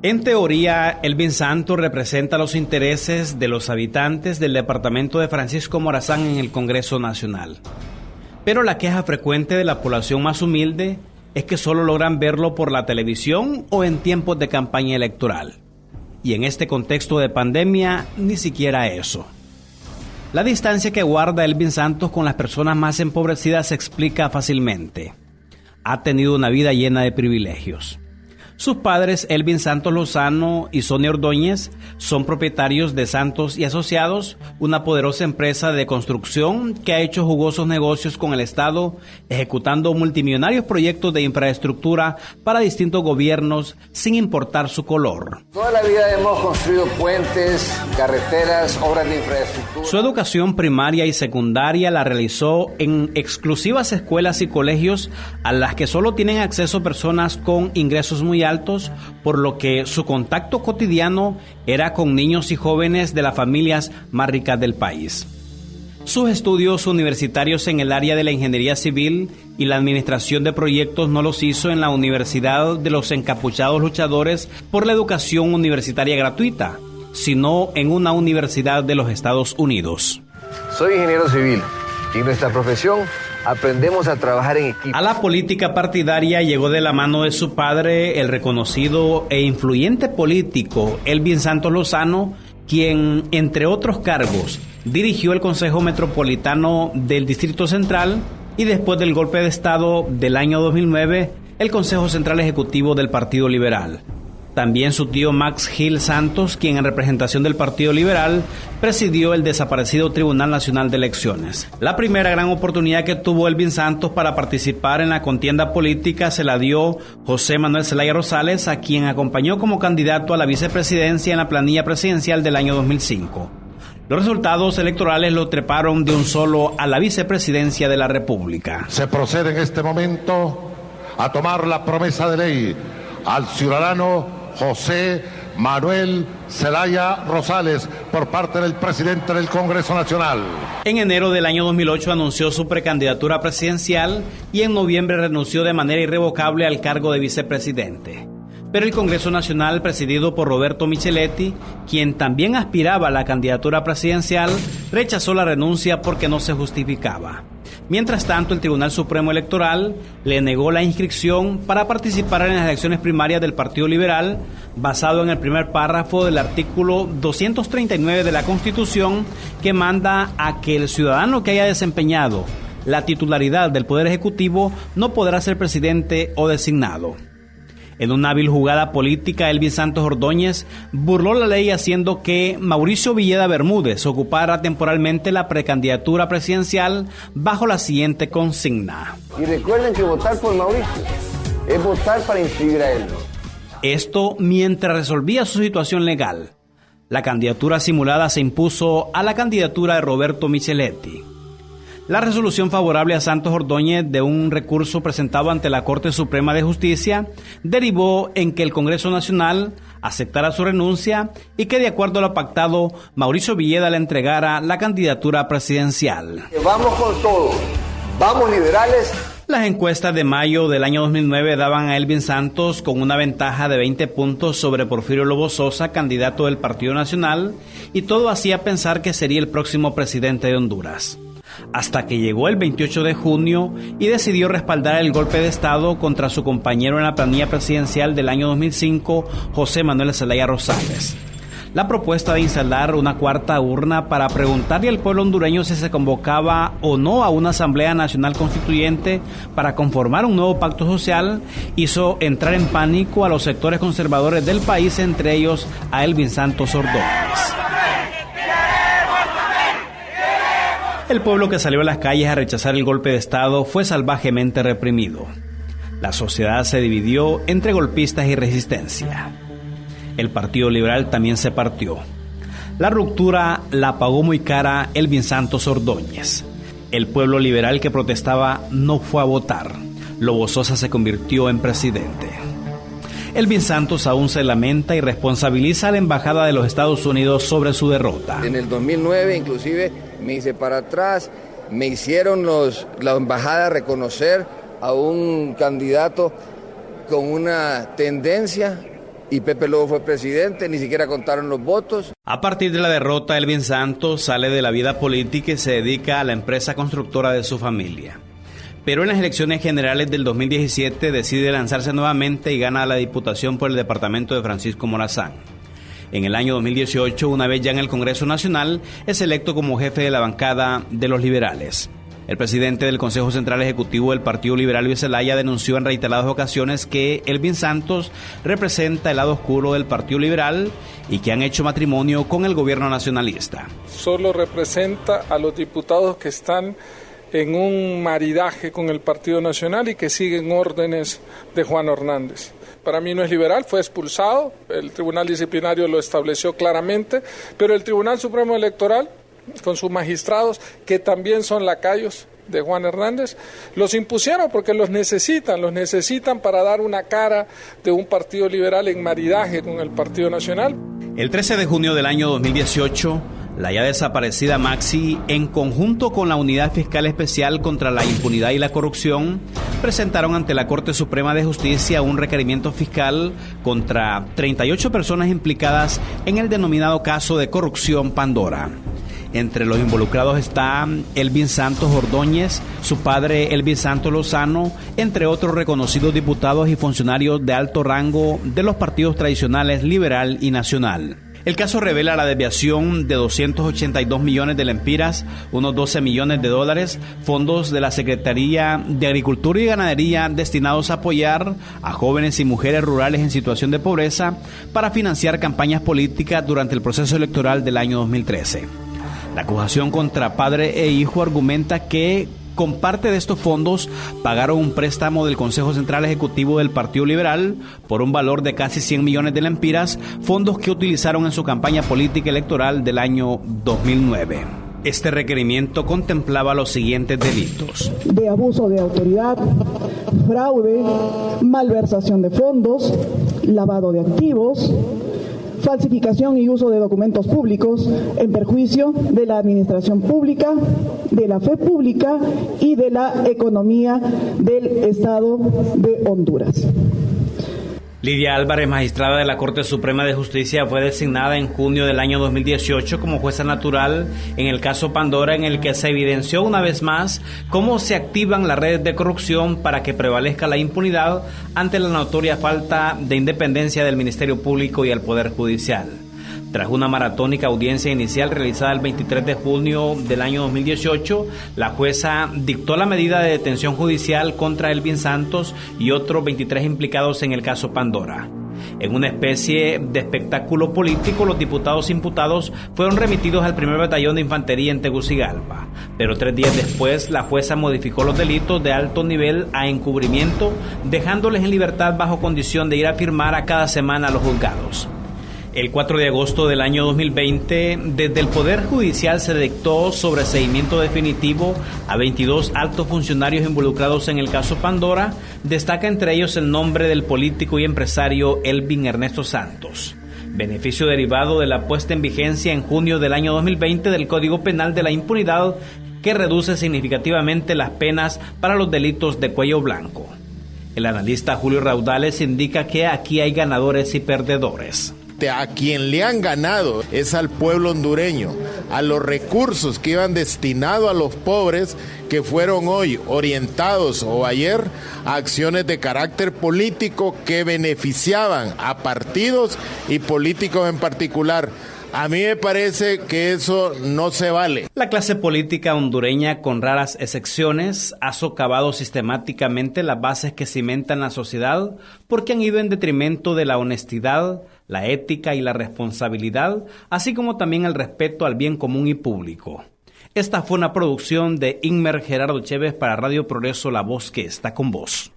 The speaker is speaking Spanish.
En teoría, Elvin Santos representa los intereses de los habitantes del departamento de Francisco Morazán en el Congreso Nacional. Pero la queja frecuente de la población más humilde es que solo logran verlo por la televisión o en tiempos de campaña electoral. Y en este contexto de pandemia, ni siquiera eso. La distancia que guarda Elvin Santos con las personas más empobrecidas se explica fácilmente. Ha tenido una vida llena de privilegios. Sus padres, Elvin Santos Lozano y Sonia Ordóñez, son propietarios de Santos y Asociados, una poderosa empresa de construcción que ha hecho jugosos negocios con el Estado, ejecutando multimillonarios proyectos de infraestructura para distintos gobiernos, sin importar su color. Toda la vida hemos construido puentes, carreteras, obras de infraestructura. Su educación primaria y secundaria la realizó en exclusivas escuelas y colegios a las que solo tienen acceso personas con ingresos muy altos, por lo que su contacto cotidiano era con niños y jóvenes de las familias más ricas del país. Sus estudios universitarios en el área de la ingeniería civil y la administración de proyectos no los hizo en la Universidad de los Encapuchados Luchadores por la educación universitaria gratuita, sino en una universidad de los Estados Unidos. Soy ingeniero civil y en nuestra profesión aprendemos a trabajar en equipo. A la política partidaria llegó de la mano de su padre, el reconocido e influyente político Elvin Santos Lozano, quien, entre otros cargos, dirigió el Consejo Metropolitano del Distrito Central y después del golpe de Estado del año 2009, el Consejo Central Ejecutivo del Partido Liberal. También su tío Max Gil Santos, quien en representación del Partido Liberal presidió el desaparecido Tribunal Nacional de Elecciones. La primera gran oportunidad que tuvo Elvin Santos para participar en la contienda política se la dio José Manuel Zelaya Rosales, a quien acompañó como candidato a la vicepresidencia en la planilla presidencial del año 2005. Los resultados electorales lo treparon de un solo a la vicepresidencia de la República. Se procede en este momento a tomar la promesa de ley al ciudadano José Manuel Zelaya Rosales por parte del presidente del Congreso Nacional. En enero del año 2008 anunció su precandidatura presidencial y en noviembre renunció de manera irrevocable al cargo de vicepresidente. Pero el Congreso Nacional, presidido por Roberto Micheletti, quien también aspiraba a la candidatura presidencial, rechazó la renuncia porque no se justificaba. Mientras tanto, el Tribunal Supremo Electoral le negó la inscripción para participar en las elecciones primarias del Partido Liberal, basado en el primer párrafo del artículo 239 de la Constitución, que manda a que el ciudadano que haya desempeñado la titularidad del Poder Ejecutivo no podrá ser presidente o designado. En una hábil jugada política, Elvin Santos Ordóñez burló la ley haciendo que Mauricio Villeda Bermúdez ocupara temporalmente la precandidatura presidencial bajo la siguiente consigna. Y recuerden que votar por Mauricio es votar para inscribir a él. Esto mientras resolvía su situación legal. La candidatura simulada se impuso a la candidatura de Roberto Micheletti. La resolución favorable a Santos Ordóñez de un recurso presentado ante la Corte Suprema de Justicia derivó en que el Congreso Nacional aceptara su renuncia y que, de acuerdo a lo pactado, Mauricio Villeda le entregara la candidatura presidencial. Vamos con todo, vamos liberales. Las encuestas de mayo del año 2009 daban a Elvin Santos con una ventaja de 20 puntos sobre Porfirio Lobo Sosa, candidato del Partido Nacional, y todo hacía pensar que sería el próximo presidente de Honduras. Hasta que llegó el 28 de junio y decidió respaldar el golpe de Estado contra su compañero en la planilla presidencial del año 2005, José Manuel Zelaya Rosales. La propuesta de instalar una cuarta urna para preguntarle al pueblo hondureño si se convocaba o no a una Asamblea Nacional Constituyente para conformar un nuevo pacto social hizo entrar en pánico a los sectores conservadores del país, entre ellos a Elvin Santos Ordóñez. El pueblo que salió a las calles a rechazar el golpe de Estado fue salvajemente reprimido. La sociedad se dividió entre golpistas y resistencia. El Partido Liberal también se partió. La ruptura la pagó muy cara Elvin Santos Ordóñez. El pueblo liberal que protestaba no fue a votar. Lobo Sosa se convirtió en presidente. Elvin Santos aún se lamenta y responsabiliza a la Embajada de los Estados Unidos sobre su derrota. En el 2009 inclusive me hice para atrás, me hicieron la embajada reconocer a un candidato con una tendencia y Pepe Lobo fue presidente, ni siquiera contaron los votos. A partir de la derrota, Elvin Santos sale de la vida política y se dedica a la empresa constructora de su familia. Pero en las elecciones generales del 2017 decide lanzarse nuevamente y gana la diputación por el departamento de Francisco Morazán. En el año 2018, una vez ya en el Congreso Nacional, es electo como jefe de la bancada de los liberales. El presidente del Consejo Central Ejecutivo del Partido Liberal, Luis Zelaya, denunció en reiteradas ocasiones que Elvin Santos representa el lado oscuro del Partido Liberal y que han hecho matrimonio con el gobierno nacionalista. Solo representa a los diputados que están en un maridaje con el Partido Nacional y que siguen órdenes de Juan Hernández. Para mí no es liberal, fue expulsado, el Tribunal Disciplinario lo estableció claramente, pero el Tribunal Supremo Electoral, con sus magistrados, que también son lacayos de Juan Hernández, los impusieron porque los necesitan para dar una cara de un partido liberal en maridaje con el Partido Nacional. El 13 de junio del año 2018, la ya desaparecida Maxi, en conjunto con la Unidad Fiscal Especial contra la Impunidad y la Corrupción, presentaron ante la Corte Suprema de Justicia un requerimiento fiscal contra 38 personas implicadas en el denominado caso de corrupción Pandora. Entre los involucrados está Elvin Santos Ordóñez, su padre Elvin Santos Lozano, entre otros reconocidos diputados y funcionarios de alto rango de los partidos tradicionales Liberal y Nacional. El caso revela la desviación de 282 millones de lempiras, unos 12 millones de dólares, fondos de la Secretaría de Agricultura y Ganadería destinados a apoyar a jóvenes y mujeres rurales en situación de pobreza para financiar campañas políticas durante el proceso electoral del año 2013. La acusación contra padre e hijo argumenta que con parte de estos fondos pagaron un préstamo del Consejo Central Ejecutivo del Partido Liberal por un valor de casi 100 millones de lempiras, fondos que utilizaron en su campaña política electoral del año 2009. Este requerimiento contemplaba los siguientes delitos: de abuso de autoridad, fraude, malversación de fondos, lavado de activos, falsificación y uso de documentos públicos en perjuicio de la administración pública, de la fe pública y de la economía del Estado de Honduras. Lidia Álvarez, magistrada de la Corte Suprema de Justicia, fue designada en junio del año 2018 como jueza natural en el caso Pandora, en el que se evidenció una vez más cómo se activan las redes de corrupción para que prevalezca la impunidad ante la notoria falta de independencia del Ministerio Público y el Poder Judicial. Tras una maratónica audiencia inicial realizada el 23 de junio del año 2018, la jueza dictó la medida de detención judicial contra Elvin Santos y otros 23 implicados en el caso Pandora. En una especie de espectáculo político, los diputados imputados fueron remitidos al primer batallón de infantería en Tegucigalpa, pero 3 días después la jueza modificó los delitos de alto nivel a encubrimiento, dejándoles en libertad bajo condición de ir a firmar a cada semana a los juzgados. El 4 de agosto del año 2020, desde el Poder Judicial se dictó sobreseimiento definitivo a 22 altos funcionarios involucrados en el caso Pandora. Destaca entre ellos el nombre del político y empresario Elvin Ernesto Santos. Beneficio derivado de la puesta en vigencia en junio del año 2020 del Código Penal de la Impunidad, que reduce significativamente las penas para los delitos de cuello blanco. El analista Julio Raudales indica que aquí hay ganadores y perdedores. A quien le han ganado es al pueblo hondureño, a los recursos que iban destinados a los pobres, que fueron hoy orientados o ayer a acciones de carácter político que beneficiaban a partidos y políticos en particular. A mí me parece que eso no se vale. La clase política hondureña, con raras excepciones, ha socavado sistemáticamente las bases que cimentan la sociedad porque han ido en detrimento de la honestidad, la ética y la responsabilidad, así como también el respeto al bien común y público. Esta fue una producción de Inmer Gerardo Chévez para Radio Progreso, la voz que está con vos.